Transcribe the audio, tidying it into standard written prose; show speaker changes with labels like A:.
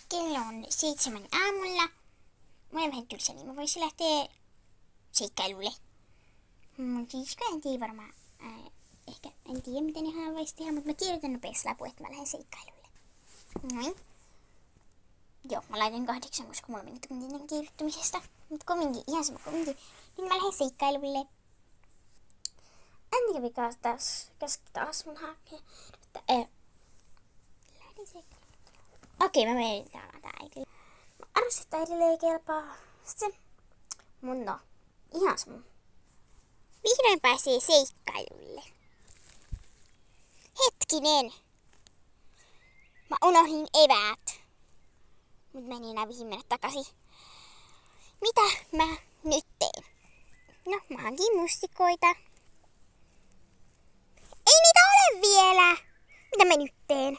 A: Kello on 7 aamulla. Mulla on vähän tylsä, niin mä voisin lähteä seikkailulle. Siis en tiedä varmaan. Ehkä en tiedä miten ihan voisi tehdä, mutta mä kirjoitan nopeasti lapun, että mä lähden seikkailulle. Noin. Joo, mä laitan 8, koska mulla meni tuntinen kirjoittamisesta. Mutta kumminkin, ihan sama kumminkin. Niin mä lähden seikkailulle. Antika vikaa taas. Käski taas mun hakea. Lähdin seikkailulle. Okei, mä menen tää äidille. Mä arvasin, että äidille ei kelpaa. Sitten mun ihan sama. Vihdoin pääsee seikkailulle. Hetkinen. Mä unohdin eväät. Mut mä en enää vihin mennä takaisin. Mitä mä nyt teen? No, mä hankin mustikoita. Ei niitä ole vielä! Mitä mä nyt teen?